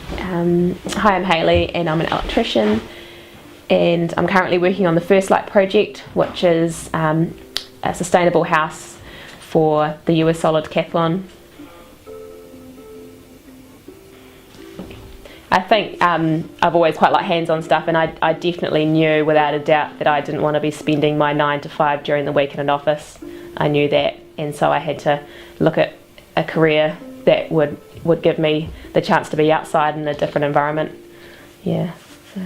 Hi, I'm Hayley and I'm an electrician, and I'm currently working on the First Light project, which is a sustainable house for the US Solar Decathlon. I think I've always quite liked hands-on stuff, and I definitely knew without a doubt that I didn't want to be spending my 9 to 5 during the week in an office. I knew that, and so I had to look at a career that would give me the chance to be outside in a different environment. Yeah, so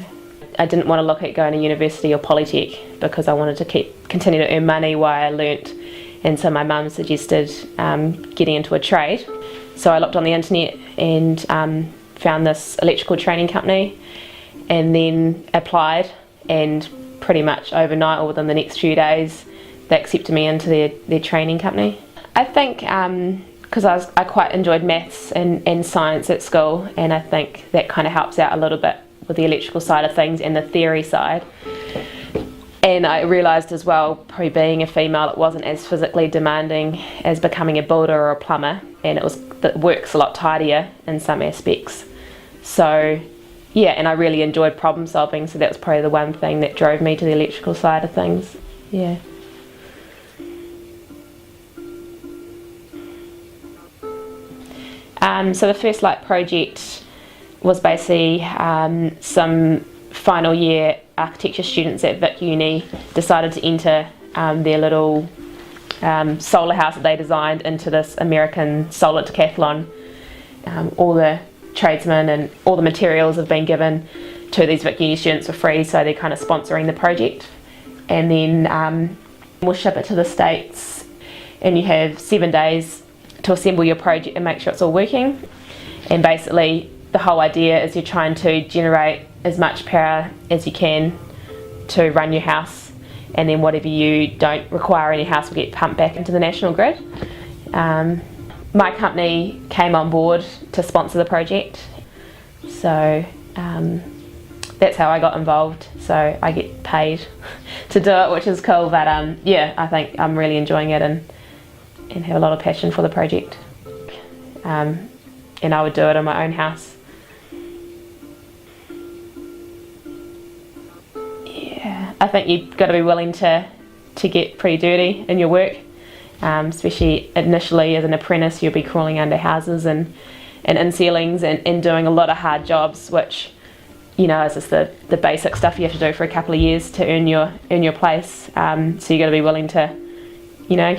I didn't want to look at going to university or polytech because I wanted to continue to earn money while I learnt, and so my mum suggested getting into a trade. So I looked on the internet and found this electrical training company, and then applied, and pretty much overnight or within the next few days they accepted me into their training company. I think because I quite enjoyed maths and science at school, and I think that kind of helps out a little bit with the electrical side of things and the theory side. And I realised as well, probably being a female, it wasn't as physically demanding as becoming a builder or a plumber, and the work's a lot tidier in some aspects. So yeah, and I really enjoyed problem solving, so that was probably the one thing that drove me to the electrical side of things. Yeah. So the First Light project was basically some final year architecture students at Vic Uni decided to enter their little solar house that they designed into this American solar decathlon. All the tradesmen and all the materials have been given to these Vic Uni students for free, so they're kind of sponsoring the project. And then we'll ship it to the States, and you have 7 days to assemble your project and make sure it's all working. And basically the whole idea is you're trying to generate as much power as you can to run your house, and then whatever you don't require in your house will get pumped back into the national grid. My company came on board to sponsor the project, so that's how I got involved. So I get paid to do it, which is cool, but yeah, I think I'm really enjoying it and have a lot of passion for the project. And I would do it in my own house. Yeah, I think you've got to be willing to get pretty dirty in your work, especially initially as an apprentice. You'll be crawling under houses and in ceilings and doing a lot of hard jobs, which, you know, is just the basic stuff you have to do for a couple of years to earn your place. So you got to be willing to, you know,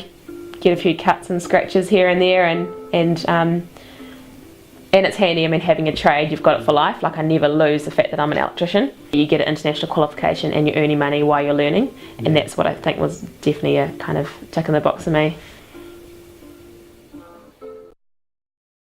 get a few cuts and scratches here and there, and it's handy. I mean, having a trade, you've got it for life. Like, I never lose the fact that I'm an electrician. You get an international qualification and you're earning money while you're learning, and that's what I think was definitely a kind of tick in the box for me.